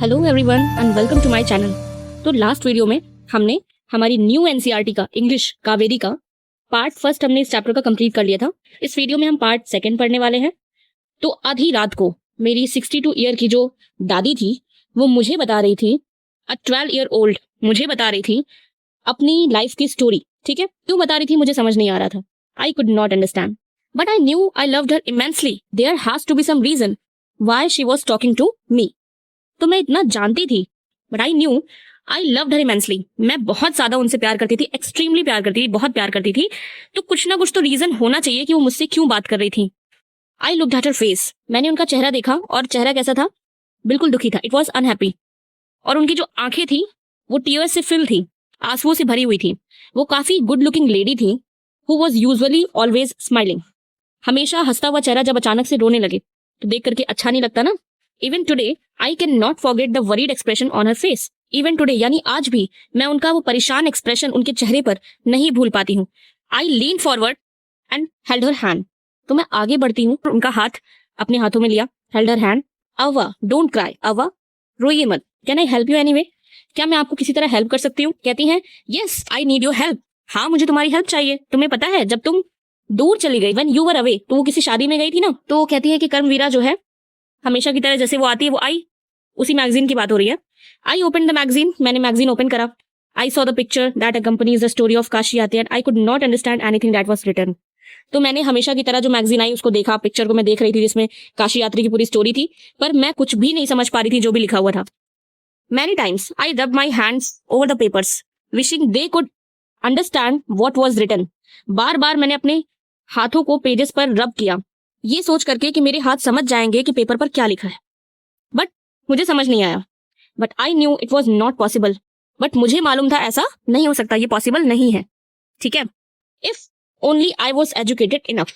Hello everyone and welcome to my channel. तो last video में हमने हमारी न्यू एनसीईआरटी का इंग्लिश कावेरी का पार्ट फर्स्ट हमने इस चैप्टर का कंप्लीट कर लिया था। इस वीडियो में हम पार्ट सेकंड पढ़ने वाले हैं। तो आधी रात को मेरी 62 ईयर की जो दादी थी वो मुझे बता रही थी, 12 ईयर ओल्ड मुझे बता रही थी अपनी लाइफ की स्टोरी। ठीक है, क्यों बता रही थी मुझे समझ नहीं आ रहा था। I could not understand but I knew I loved her immensely. There has to be some reason why she was talking to me. तो मैं इतना जानती थी but I knew I loved her immensely. मैं बहुत ज्यादा उनसे प्यार करती थी, एक्सट्रीमली प्यार करती थी, बहुत प्यार करती थी। तो कुछ ना कुछ तो रीजन होना चाहिए कि वो मुझसे क्यों बात कर रही थी। I looked at her face. मैंने उनका चेहरा देखा और चेहरा कैसा था? बिल्कुल दुखी था। It was unhappy. और उनकी जो आंखें थी वो टीयर्स से फिल थी, आंसुओं से भरी हुई थी। वो काफी गुड लुकिंग लेडी थी who was usually always smiling. हमेशा हंसता हुआ चेहरा जब अचानक से रोने लगे तो देख करके अच्छा नहीं लगता ना। Even today I can not forget the worried expression on her face. Even today यानी आज भी मैं उनका वो परेशान एक्सप्रेशन उनके चेहरे पर नहीं भूल पाती हूँ। I lean forward and held her hand. तो मैं आगे बढ़ती हूँ, उनका हाथ अपने हाथों में लिया, हेल्ड हर हैंड। अवा डोंट क्राई, अवा रोइए मत, can I help you anyway? क्या मैं आपको किसी तरह हेल्प कर सकती हूँ? कहती हैं yes I need your help. हाँ मुझे तुम्हारी हेल्प चाहिए। तुम्हें पता है जब तुम दूर चली गई, व्हेन यू वर अवे, तो वो किसी शादी में गई थी ना, तो वो कहती है कि कर्मवीरा जो है हमेशा की तरह जैसे वो आती है वो आई। उसी मैगजीन की बात हो रही है। I open the magazine. मैंने मैगजीन ओपन करा। I saw the picture that accompanies the story of Kashi आती and I could not understand anything that was written. तो मैंने हमेशा की तरह जो मैगजीन आई उसको देखा, पिक्चर को मैं देख रही थी जिसमें काशी यात्री की पूरी स्टोरी थी, पर मैं कुछ भी नहीं समझ पा रही थी जो भी लिखा हुआ था। Many times I rub my hands over the papers wishing they could understand what was written. बार बार मैंने अपने हाथों को पेजेस पर रब किया, ये सोच करके कि मेरे हाथ समझ जाएंगे कि पेपर पर क्या लिखा है। बट मुझे समझ नहीं आया। But I knew it was not possible. But मुझे मालूम था ऐसा नहीं हो सकता, ये पॉसिबल नहीं है। ठीक है, if only I was educated enough.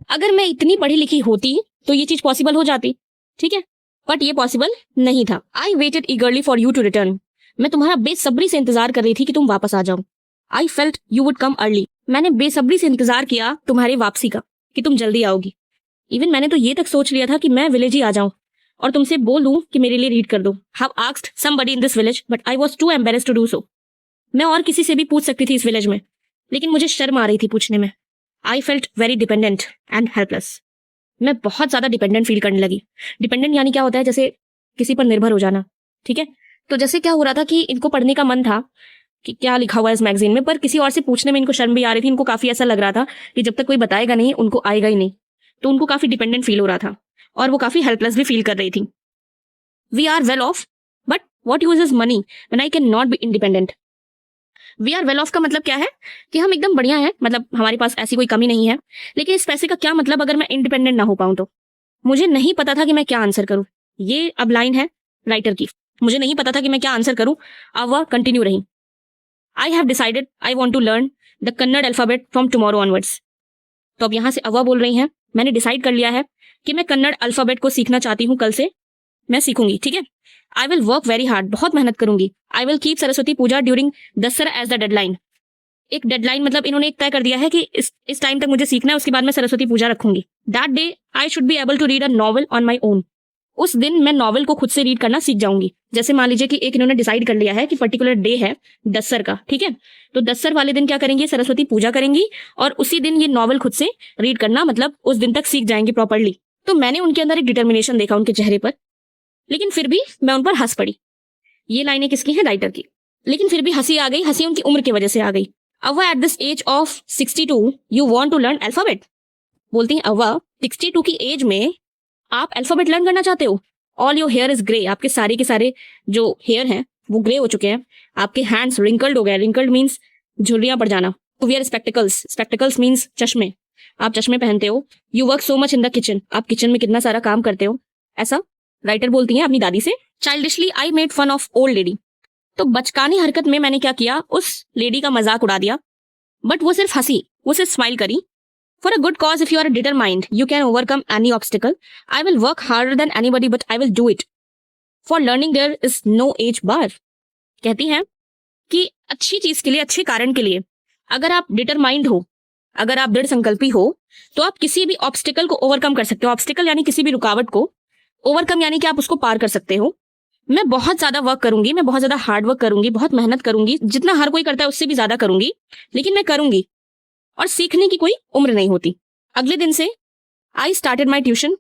अगर मैं इतनी पढ़ी लिखी होती तो ये चीज पॉसिबल हो जाती। ठीक है, बट ये पॉसिबल नहीं था। I waited eagerly for you to return. मैं तुम्हारा बेसब्री से इंतजार कर रही थी कि तुम वापस आ जाओ। I felt you would come early. मैंने बेसब्री से इंतजार किया तुम्हारी वापसी का, कि तुम जल्दी आओगी। इवन मैंने तो ये तक सोच लिया था कि मैं विलेज ही आ जाऊं और तुमसे बोल दूं कि मेरे लिए रीड कर दो। Have asked somebody in this village but I was too embarrassed to do so. मैं और किसी से भी पूछ सकती थी इस विलेज में, लेकिन मुझे शर्म आ रही थी पूछने में। I felt very dependent and helpless. मैं बहुत ज्यादा डिपेंडेंट फील करने लगी। डिपेंडेंट यानी क्या होता है? जैसे किसी पर निर्भर हो जाना। ठीक है, तो जैसे क्या हो रहा था कि इनको पढ़ने का मन था कि क्या लिखा हुआ है इस मैगजीन में, पर किसी और से पूछने में इनको शर्म भी आ रही थी। इनको काफी ऐसा लग रहा था कि जब तक कोई बताएगा नहीं उनको आएगा ही नहीं। तो उनको काफी डिपेंडेंट फील हो रहा था और वो काफी हेल्पलेस भी फील कर रही थी। We are well off but what use is money when I can not be independent. We are well off का मतलब क्या है? कि हम एकदम बढ़िया हैं, मतलब हमारे पास ऐसी कोई कमी नहीं है। लेकिन इस पैसे का क्या मतलब अगर मैं इंडिपेंडेंट ना हो पाऊं तो? मुझे नहीं पता था कि मैं क्या आंसर करूं। ये अब लाइन है राइटर की। मुझे नहीं पता था कि मैं क्या आंसर करूं। अब वह कंटिन्यू रही। I have decided I want to learn the Kannada alphabet from tomorrow onwards. तो अब यहां से अवा बोल रही हैं, मैंने डिसाइड कर लिया है कि मैं कन्नड़ अल्फाबेट को सीखना चाहती हूँ। कल से मैं सीखूंगी। ठीक है, I will work very hard, बहुत मेहनत करूंगी। I will keep Saraswati Puja during Dasara as the deadline. एक डेडलाइन मतलब इन्होंने एक तय कर दिया है कि इस टाइम तक मुझे सीखना है, उसके बाद मैं सरस्वती पूजा रखूंगी। That day I should be able to read a novel on my own. उस दिन मैं नॉवल को खुद से रीड करना सीख जाऊंगी। जैसे मान लीजिए कि एक इन्होंने डिसाइड कर लिया है कि पर्टिकुलर डे है दसर का। ठीक है, तो दसर वाले दिन क्या करेंगे? सरस्वती पूजा करेंगी और उसी दिन ये नॉवल खुद से रीड करना, मतलब उस दिन तक सीख जाएंगे प्रॉपर्ली। तो मैंने उनके अंदर एक डिटर्मिनेशन देखा उनके चेहरे पर, लेकिन फिर भी मैं उन पर हंस पड़ी। ये लाइनें किसकी हैं? राइटर की। लेकिन फिर भी हंसी आ गई। हंसी उनकी उम्र की वजह से आ गई। Avva at this age of 62 you want to learn alphabet. बोलती हैं अव्वा 62 की एज में आप अल्फाबेट लर्न करना चाहते हो? All your here is grey. आपके सारे के सारे जो हेयर हैं वो ग्रे हो चुके हैं। आपके हैंड्स रिंकल्ड हो गए। रिंकल्ड मीन्स झुर्रियां पड़ जाना। To wear spectacles. Spectacles means चश्मे। आप चश्मे पहनते हो। You work so much in the kitchen. आप किचन में कितना सारा काम करते हो। ऐसा राइटर बोलती हैं अपनी दादी से। Childishly I made fun of old lady. तो बचकानी हरकत में मैंने क्या किया? उस लेडी का मजाक उड़ा दिया। बट वो सिर्फ हंसी, वो सिर्फ स्माइल करी। For a good cause if you are determined you can overcome any obstacle. I will work harder than anybody but I will do it. For learning there is no age bar. कहती हैं कि अच्छी चीज के लिए, अच्छे कारण के लिए अगर आप डिटरमाइंड हो, अगर आप दृढ़ संकल्पी हो, तो आप किसी भी ऑब्स्टिकल को ओवरकम कर सकते हो। ऑब्स्टिकल यानी किसी भी रुकावट को, ओवरकम यानी कि आप उसको पार कर सकते हो मैं बहुत ज्यादा वर्क करूंगी, मैं बहुत ज्यादा हार्ड वर्क करूंगी, बहुत मेहनत करूंगी, जितना हर कोई करता है उससे भी ज्यादा करूंगी, लेकिन मैं करूंगी और सीखने की कोई उम्र नहीं होती। अगले दिन से I started my tuition.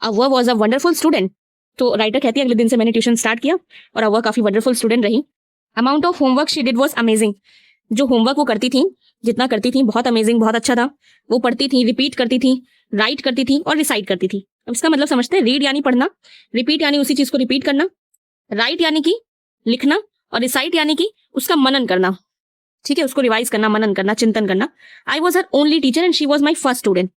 Avva was a wonderful student. तो राइटर कहती है अगले दिन से मैंने ट्यूशन स्टार्ट किया और अव्वा काफी वंडरफुल स्टूडेंट रही। Amount of homework she did was amazing. जो होमवर्क वो करती थी, जितना करती थी, बहुत अमेजिंग, बहुत अच्छा था। वो पढ़ती थी, रिपीट करती थी, राइट करती थी और रिसाइट करती थी। अब इसका मतलब समझते हैं, रीड यानी पढ़ना, रिपीट यानी उसी चीज को रिपीट करना, राइट यानी कि लिखना और रिसाइट यानी कि उसका मनन करना। ठीक है, उसको रिवाइज करना, मनन करना, चिंतन करना। I was her only teacher and she was my first student.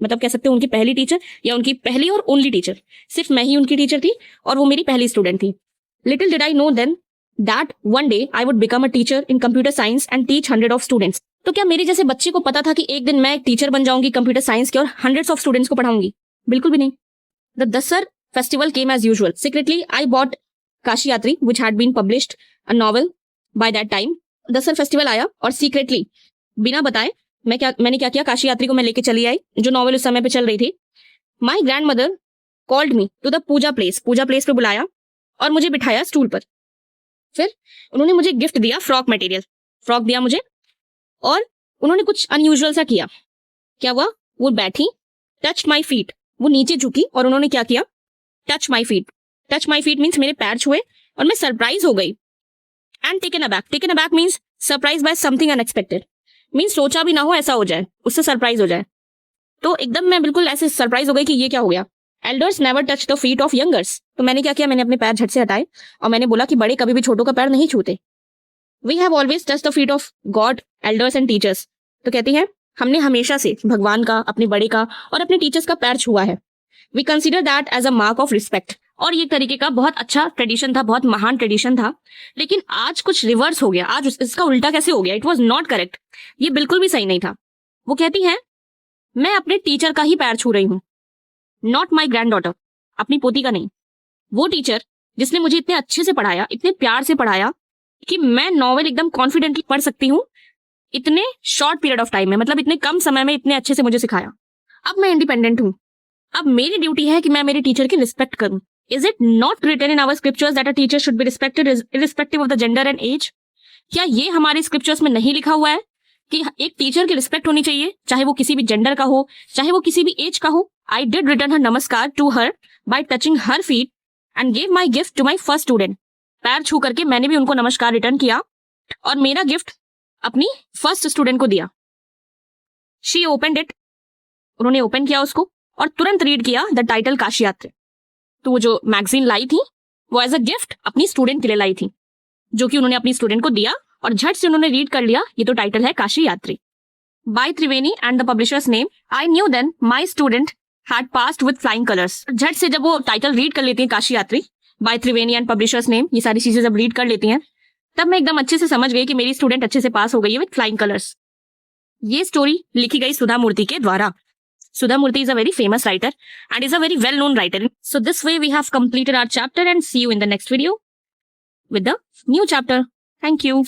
मतलब कह सकते हो उनकी पहली टीचर या उनकी पहली और ओनली टीचर। सिर्फ मैं ही उनकी टीचर थी और वो मेरी पहली स्टूडेंट थी। Little did I know then that one day I would become a teacher in computer science and teach 100 of students. तो क्या मेरे जैसे बच्चे को पता था कि एक दिन मैं एक टीचर बन जाऊंगी कंप्यूटर साइंस की और 100 ऑफ स्टूडेंट्स को पढ़ाऊंगी? बिल्कुल भी नहीं। The Dasara festival came as usual. Secretly I bought Kashi Yatri which had been published a novel by that time. Dasara festival आया और सीक्रेटली, बिना बताए, मैंने क्या किया, काशी यात्री को मैं लेके चली आई, जो नॉवल उस समय पे चल रही थी। My grand mother called me to the puja place पे बुलाया और मुझे बिठाया स्टूल पर। फिर उन्होंने मुझे गिफ्ट दिया, फ्रॉक मटेरियल, फ्रॉक दिया मुझे और उन्होंने कुछ अनयूजुअल सा किया। क्या हुआ? वो बैठी, टच माई फीट, वो नीचे झुकी और उन्होंने क्या किया, touch my feet. Touch my feet means मेरे पैर छुए और मैं सरप्राइज हो गई। And taken aback means surprise by something unexpected, means सोचा भी ना हो ऐसा हो जाए, उससे सरप्राइज हो जाए। तो एकदम मैं बिल्कुल ऐसे सरप्राइज हो गई कि ये क्या हो गया। Elders never touch the feet of youngers. तो मैंने क्या किया, मैंने अपने पैर झट से हटाए और मैंने बोला कि बड़े कभी भी छोटों का पैर नहीं छूते। We have always touch the feet of God, elders and teachers. तो कहती है हमने हमेशा से भगवान का, अपने बड़े का और अपने टीचर्स का पैर छुआ है। We consider that as a mark of respect. और ये तरीके का बहुत अच्छा ट्रेडिशन था, बहुत महान ट्रेडिशन था। लेकिन आज कुछ रिवर्स हो गया, आज इसका उल्टा कैसे हो गया? इट वॉज नॉट करेक्ट, ये बिल्कुल भी सही नहीं था। वो कहती है मैं अपने टीचर का ही पैर छू रही हूँ, नॉट माई ग्रैंड डॉटर, अपनी पोती का नहीं। वो टीचर जिसने मुझे इतने अच्छे से पढ़ाया, इतने प्यार से पढ़ाया कि मैं नॉवेल एकदम कॉन्फिडेंटली पढ़ सकती हूँ इतने शॉर्ट पीरियड ऑफ टाइम में, मतलब इतने कम समय में इतने अच्छे से मुझे सिखाया। अब मैं इंडिपेंडेंट हूँ, अब मेरी ड्यूटी है कि मैं मेरे टीचर की रिस्पेक्ट करूं। Is it not written in our scriptures that a teacher should be respected irrespective of the gender and age? क्या ये हमारे स्क्रिप्चर्स में नहीं लिखा हुआ है कि एक टीचर की रिस्पेक्ट होनी चाहिए, चाहे वो किसी भी जेंडर का हो, चाहे वो किसी भी एज का हो? I did return her namaskar to her by touching her feet and gave my gift to my first student. पैर छू करके मैंने भी उनको नमस्कार रिटर्न किया और मेरा गिफ्ट अपनी फर्स्ट स्टूडेंट को दिया। शी ओपनड इट, उन्होंने ओपन किया उसको और तुरंत रीड किया द टाइटल काशी यात्री। तो वो जो मैगजीन लाई थी वो एज अ गिफ्ट अपनी स्टूडेंट के लिए लाई थी, जो कि उन्होंने अपनी स्टूडेंट को दिया और झट से उन्होंने रीड कर लिया, ये तो टाइटल है Kashi Yatri. By Triveni and the publishers name, I knew then my student had passed with flying colours. झट से जब वो टाइटल रीड कर लेती है Kashi Yatri, by Triveni and publishers name, ये सारी चीजें जब रीड कर लेती हैं, तब मैं एकदम अच्छे से समझ गई कि मेरी स्टूडेंट अच्छे से पास हो गई है विद फ्लाइंग कलर्स। ये स्टोरी लिखी गई सुधा मूर्ति के द्वारा। Sudha Murthy is a very famous writer and is a very well-known writer. So this way we have completed our chapter and see you in the next video with the new chapter. Thank you.